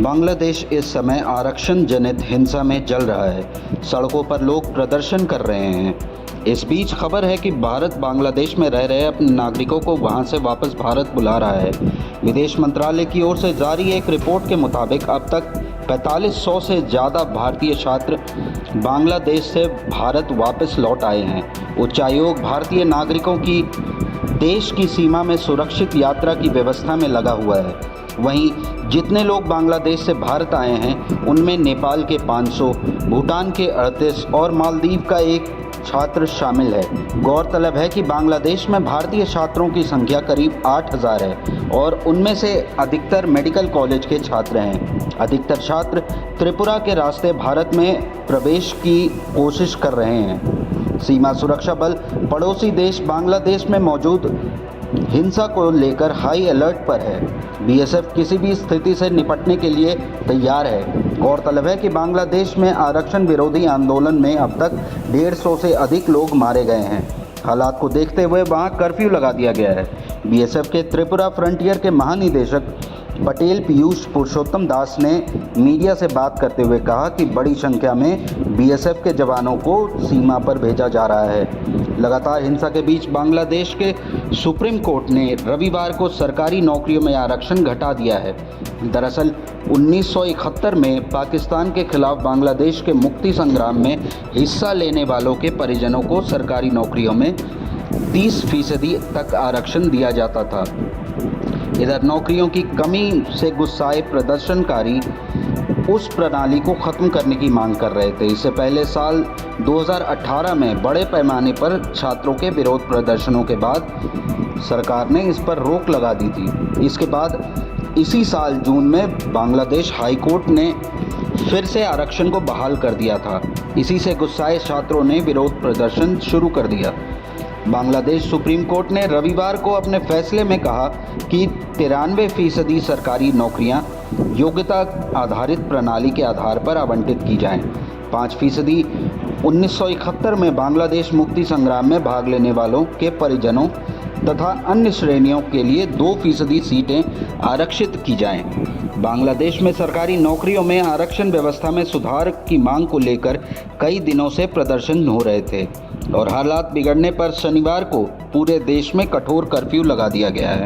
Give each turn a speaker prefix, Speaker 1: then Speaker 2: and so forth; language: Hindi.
Speaker 1: बांग्लादेश इस समय आरक्षण जनित हिंसा में जल रहा है। सड़कों पर लोग प्रदर्शन कर रहे हैं। इस बीच खबर है कि भारत बांग्लादेश में रह रहे अपने नागरिकों को वहां से वापस भारत बुला रहा है। विदेश मंत्रालय की ओर से जारी एक रिपोर्ट के मुताबिक अब तक 4500 से ज़्यादा भारतीय छात्र बांग्लादेश से भारत वापस लौट आए हैं। उच्चायोग भारतीय नागरिकों की देश की सीमा में सुरक्षित यात्रा की व्यवस्था में लगा हुआ है। वहीं जितने लोग बांग्लादेश से भारत आए हैं उनमें नेपाल के 500, भूटान के 38 और मालदीव का एक छात्र शामिल है। गौरतलब है कि बांग्लादेश में भारतीय छात्रों की संख्या करीब 8000 है और उनमें से अधिकतर मेडिकल कॉलेज के छात्र हैं। अधिकतर छात्र त्रिपुरा के रास्ते भारत में प्रवेश की कोशिश कर रहे हैं। सीमा सुरक्षा बल पड़ोसी देश बांग्लादेश में मौजूद हिंसा को लेकर हाई अलर्ट पर है। बीएसएफ किसी भी स्थिति से निपटने के लिए तैयार है। गौरतलब है कि बांग्लादेश में आरक्षण विरोधी आंदोलन में अब तक 150 से अधिक लोग मारे गए हैं। हालात को देखते हुए वहां कर्फ्यू लगा दिया गया है। बीएसएफ के त्रिपुरा फ्रंटियर के महानिदेशक पटेल पीयूष पुरुषोत्तम दास ने मीडिया से बात करते हुए कहा कि बड़ी संख्या में बीएसएफ के जवानों को सीमा पर भेजा जा रहा है। लगातार हिंसा के बीच बांग्लादेश के सुप्रीम कोर्ट ने रविवार को सरकारी नौकरियों में आरक्षण घटा दिया है। दरअसल 1971 में पाकिस्तान के खिलाफ बांग्लादेश के मुक्ति संग्राम में हिस्सा लेने वालों के परिजनों को सरकारी नौकरियों में 30% तक आरक्षण दिया जाता था। इधर नौकरियों की कमी से गुस्साए प्रदर्शनकारी उस प्रणाली को ख़त्म करने की मांग कर रहे थे। इससे पहले साल 2018 में बड़े पैमाने पर छात्रों के विरोध प्रदर्शनों के बाद सरकार ने इस पर रोक लगा दी थी। इसके बाद इसी साल जून में बांग्लादेश हाई कोर्ट ने फिर से आरक्षण को बहाल कर दिया था। इसी से गुस्साए छात्रों ने विरोध प्रदर्शन शुरू कर दिया। बांग्लादेश सुप्रीम कोर्ट ने रविवार को अपने फैसले में कहा कि 93% सरकारी नौकरियां योग्यता आधारित प्रणाली के आधार पर आवंटित की जाएं। 5% 1971 में बांग्लादेश मुक्ति संग्राम में भाग लेने वालों के परिजनों तथा अन्य श्रेणियों के लिए 2% सीटें आरक्षित की जाएं। बांग्लादेश में सरकारी नौकरियों में आरक्षण व्यवस्था में सुधार की मांग को लेकर कई दिनों से प्रदर्शन हो रहे थे और हालात बिगड़ने पर शनिवार को पूरे देश में कठोर कर्फ्यू लगा दिया गया है।